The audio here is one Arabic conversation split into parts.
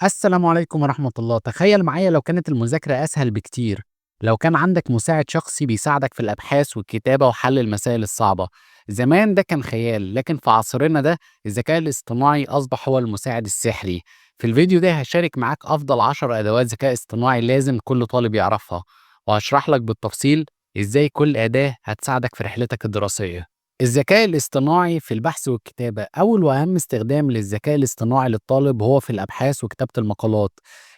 السلام عليكم ورحمة الله. تخيل معايا لو كانت المذاكرة أسهل بكتير، لو كان عندك مساعد شخصي بيساعدك في الأبحاث والكتابة وحل المسائل الصعبة. زمان ده كان خيال، لكن في عصرنا ده الذكاء الاصطناعي أصبح هو المساعد السحري. في الفيديو ده هشارك معاك أفضل 10 أدوات ذكاء اصطناعي لازم كل طالب يعرفها، وهشرح لك بالتفصيل إزاي كل أداة هتساعدك في رحلتك الدراسية. الذكاء الاصطناعي في البحث والكتابة، أول وأهم استخدام للذكاء الاصطناعي للطالب هو في الأبحاث وكتابة المقالات.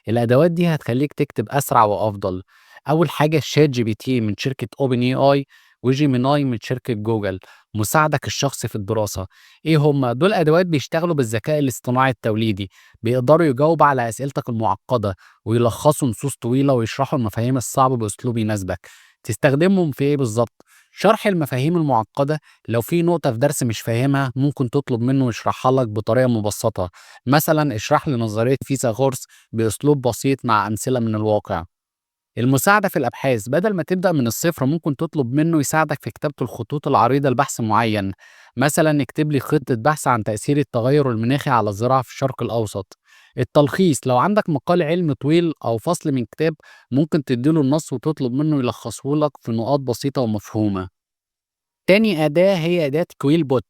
الأدوات دي هتخليك تكتب أسرع وأفضل. أول حاجة الشات جي بي تي من شركة أوبن اي آي، وجيميناي من شركة جوجل، مساعدك الشخصي في الدراسة. إيه هما دول؟ أدوات بيشتغلوا بالذكاء الاصطناعي التوليدي، بيقدروا يجاوبوا على أسئلتك المعقدة ويلخصوا نصوص طويلة ويشرحوا المفاهيم الصعبة بأسلوب يناسبك. تستخدمهم في إيه بالظبط؟ شرح المفاهيم المعقدة. لو في نقطة في درس مش فاهمها ممكن تطلب منه يشرحها لك بطريقة مبسطة، مثلا اشرح لي نظرية فيثاغورس بأسلوب بسيط مع أمثلة من الواقع. المساعدة في الأبحاث، بدل ما تبدأ من الصفر ممكن تطلب منه يساعدك في كتابة الخطوط العريضة لبحث معين. مثلا اكتب لي خطة بحث عن تأثير التغير المناخي على الزراعة في الشرق الأوسط. التلخيص، لو عندك مقال علمي طويل أو فصل من كتاب ممكن تديله النص وتطلب منه يلخصه لك في نقاط بسيطة ومفهومة. تاني أداة هي أداة كويل بوت.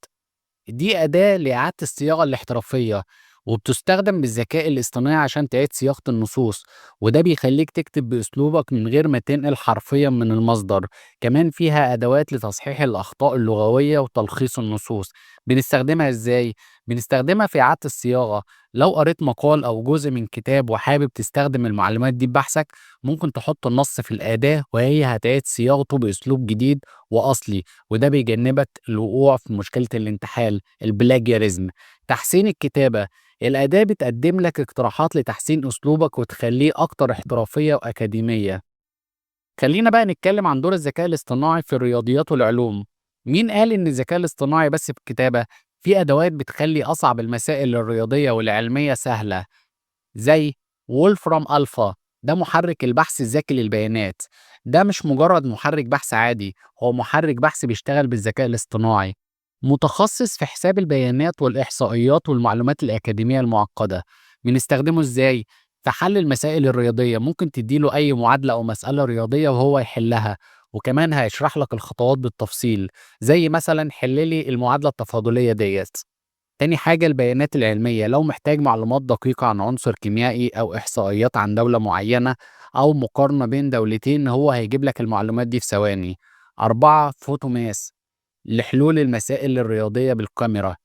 دي أداة لإعادة الصياغة الاحترافية، وبتستخدم بالذكاء الاصطناعي عشان تعيد صياغة النصوص، وده بيخليك تكتب بأسلوبك من غير ما تنقل حرفيا من المصدر. كمان فيها أدوات لتصحيح الأخطاء اللغوية وتلخيص النصوص. بنستخدمها إزاي؟ بنستخدمها في إعادة الصياغة. لو قريت مقال أو جزء من كتاب وحابب تستخدم المعلومات دي ببحثك، ممكن تحط النص في الأداة وهي هتعيد صياغته بأسلوب جديد وأصلي، وده بيجنبك الوقوع في مشكلة الانتحال البلاجياريزم. تحسين الكتابة، الأداة بتقدم لك اقتراحات لتحسين أسلوبك وتخليه أكتر احترافية وأكاديمية. خلينا بقى نتكلم عن دور الذكاء الاصطناعي في الرياضيات والعلوم. مين قال إن الذكاء الاصطناعي بس في الكتابة؟ في أدوات بتخلي أصعب المسائل الرياضية والعلمية سهلة، زي وولفرام ألفا. ده محرك البحث الذكي للبيانات. ده مش مجرد محرك بحث عادي، هو محرك بحث بيشتغل بالذكاء الاصطناعي، متخصص في حساب البيانات والإحصائيات والمعلومات الأكاديمية المعقدة. بنستخدمه إزاي؟ في حل المسائل الرياضية، ممكن تديله أي معادلة أو مسألة رياضية وهو يحلها، وكمان هيشرح لك الخطوات بالتفصيل، زي مثلا حل لي المعادلة التفاضلية ديت. تاني حاجة البيانات العلمية، لو محتاج معلومات دقيقة عن عنصر كيميائي أو إحصائيات عن دولة معينة أو مقارنة بين دولتين، هو هيجيب لك المعلومات دي في ثواني. أربعة فوتوماس، لحلول المسائل الرياضية بالكاميرا.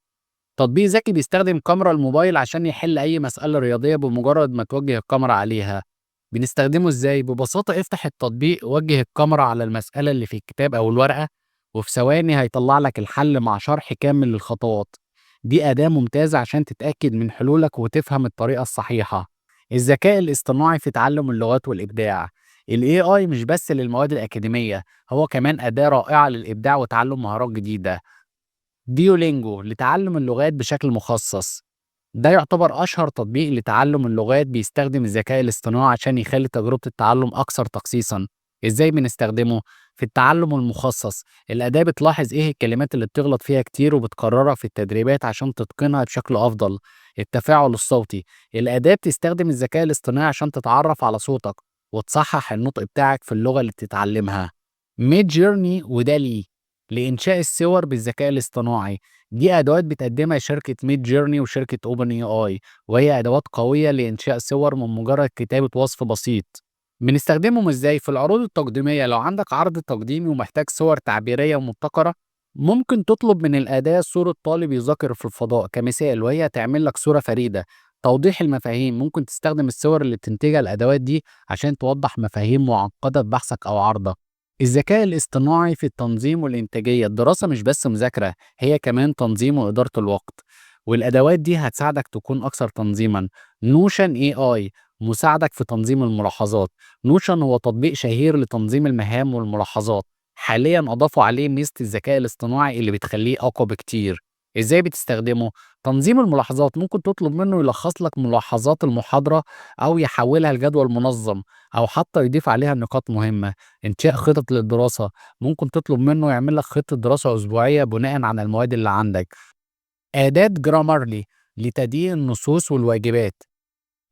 تطبيق ذكي بيستخدم كاميرا الموبايل عشان يحل أي مسألة رياضية بمجرد ما توجه الكاميرا عليها. بنستخدمه إزاي؟ ببساطة افتح التطبيق ووجه الكاميرا على المسألة اللي في الكتاب أو الورقة، وفي ثواني هيطلع لك الحل مع شرح كامل للخطوات. دي أداة ممتازة عشان تتأكد من حلولك وتفهم الطريقة الصحيحة. الذكاء الاصطناعي في تعلم اللغات والإبداع، ال AI مش بس للمواد الأكاديمية، هو كمان أداة رائعة للإبداع وتعلم مهارات جديدة. ديولينجو لتعلم اللغات بشكل مخصص، ده يعتبر أشهر تطبيق لتعلم اللغات بيستخدم الذكاء الاصطناعي عشان يخلي تجربة التعلم أكثر تخصيصا. إزاي بنستخدمه؟ في التعلم المخصص، الأداة بتلاحظ إيه الكلمات اللي بتغلط فيها كتير وبتكررها في التدريبات عشان تتقنها بشكل أفضل. التفاعل الصوتي، الأداة بتستخدم الذكاء الاصطناعي عشان تتعرف على صوتك وتصحح النطق بتاعك في اللغة اللي بتتعلمها. ميد جيرني ودالي لإنشاء الصور بالذكاء الاصطناعي، دي أدوات بتقدمها شركة ميد جيرني وشركة أوبن اي آي، وهي أدوات قوية لإنشاء صور من مجرد كتابة وصف بسيط. بنستخدمهم إزاي؟ في العروض التقديمية، لو عندك عرض تقديمي ومحتاج صور تعبيرية ومبتكرة ممكن تطلب من الأداة صورة طالب يذاكر في الفضاء كمثال، وهي تعمل لك صورة فريدة. توضيح المفاهيم، ممكن تستخدم الصور اللي بتنتجها الأدوات دي عشان توضح مفاهيم معقدة في بحثك أو عرضك. الذكاء الاصطناعي في التنظيم والإنتاجية، الدراسة مش بس مذاكرة، هي كمان تنظيم وإدارة الوقت، والأدوات دي هتساعدك تكون أكثر تنظيما. نوشن اي آي مساعدك في تنظيم الملاحظات. نوشن هو تطبيق شهير لتنظيم المهام والملاحظات، حاليا أضافوا عليه ميزة الذكاء الاصطناعي اللي بتخليه أقوى بكتير. إزاي بتستخدمه؟ تنظيم الملاحظات، ممكن تطلب منه يلخص لك ملاحظات المحاضرة أو يحولها لجدول منظم، أو حتى يضيف عليها نقاط مهمة. إنشاء خطط للدراسة، ممكن تطلب منه يعمل لك خطة دراسة أسبوعية بناء على المواد اللي عندك. أداة جرامرلي لتدقيق النصوص والواجبات،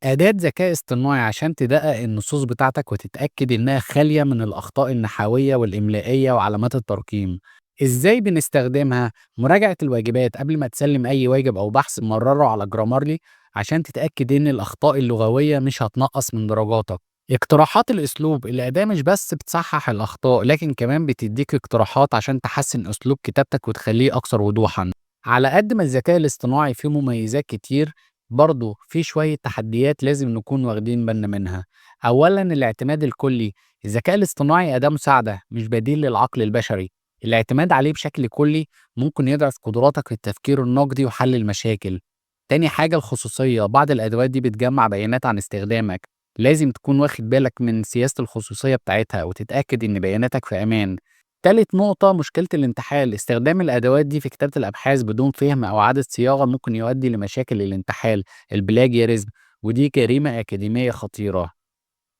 أداة ذكاء اصطناعي عشان تدقق النصوص بتاعتك وتتأكد إنها خالية من الأخطاء النحوية والإملائية وعلامات الترقيم. إزاي بنستخدمها؟ مراجعة الواجبات قبل ما تسلم أي واجب أو بحث مرره على جرامرلي عشان تتأكد إن الأخطاء اللغوية مش هتنقص من درجاتك. اقتراحات الأسلوب، الأداة مش بس بتصحح الأخطاء لكن كمان بتديك اقتراحات عشان تحسن أسلوب كتابتك وتخليه أكثر وضوحا. على قد ما الذكاء الاصطناعي فيه مميزات كتير، برضه في شوية تحديات لازم نكون واخدين بالنا منها. أولا الاعتماد الكلي، الذكاء الاصطناعي أداة مساعدة مش بديل للعقل البشري. الاعتماد عليه بشكل كلي ممكن يضعف قدراتك في التفكير النقدي وحل المشاكل. تاني حاجة الخصوصية، بعض الأدوات دي بتجمع بيانات عن استخدامك، لازم تكون واخد بالك من سياسة الخصوصية بتاعتها وتتأكد إن بياناتك في أمان. تالت نقطة مشكلة الانتحال، استخدام الأدوات دي في كتابة الأبحاث بدون فهم أو إعادة صياغة ممكن يؤدي لمشاكل الانتحال، البلاجياريزم، ودي جريمة أكاديمية خطيرة.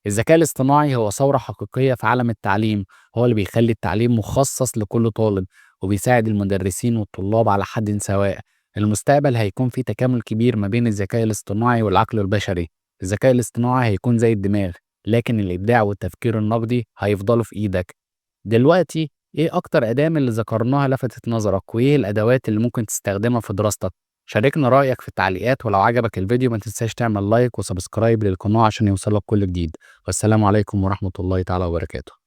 الذكاء الاصطناعي هو ثورة حقيقية في عالم التعليم، هو اللي بيخلي التعليم مخصص لكل طالب وبيساعد المدرسين والطلاب على حد سواء. المستقبل هيكون فيه تكامل كبير ما بين الذكاء الاصطناعي والعقل البشري. الذكاء الاصطناعي هيكون زي الدماغ، لكن الإبداع والتفكير النقدي هيفضلوا في إيدك. دلوقتي إيه أكتر أداة من اللي ذكرناها لفتت نظرك؟ وإيه الأدوات اللي ممكن تستخدمها في دراستك؟ شاركنا رأيك في التعليقات، ولو عجبك الفيديو ما تنساش تعمل لايك وسبسكرايب للقناة عشان يوصلك كل جديد. والسلام عليكم ورحمة الله تعالى وبركاته.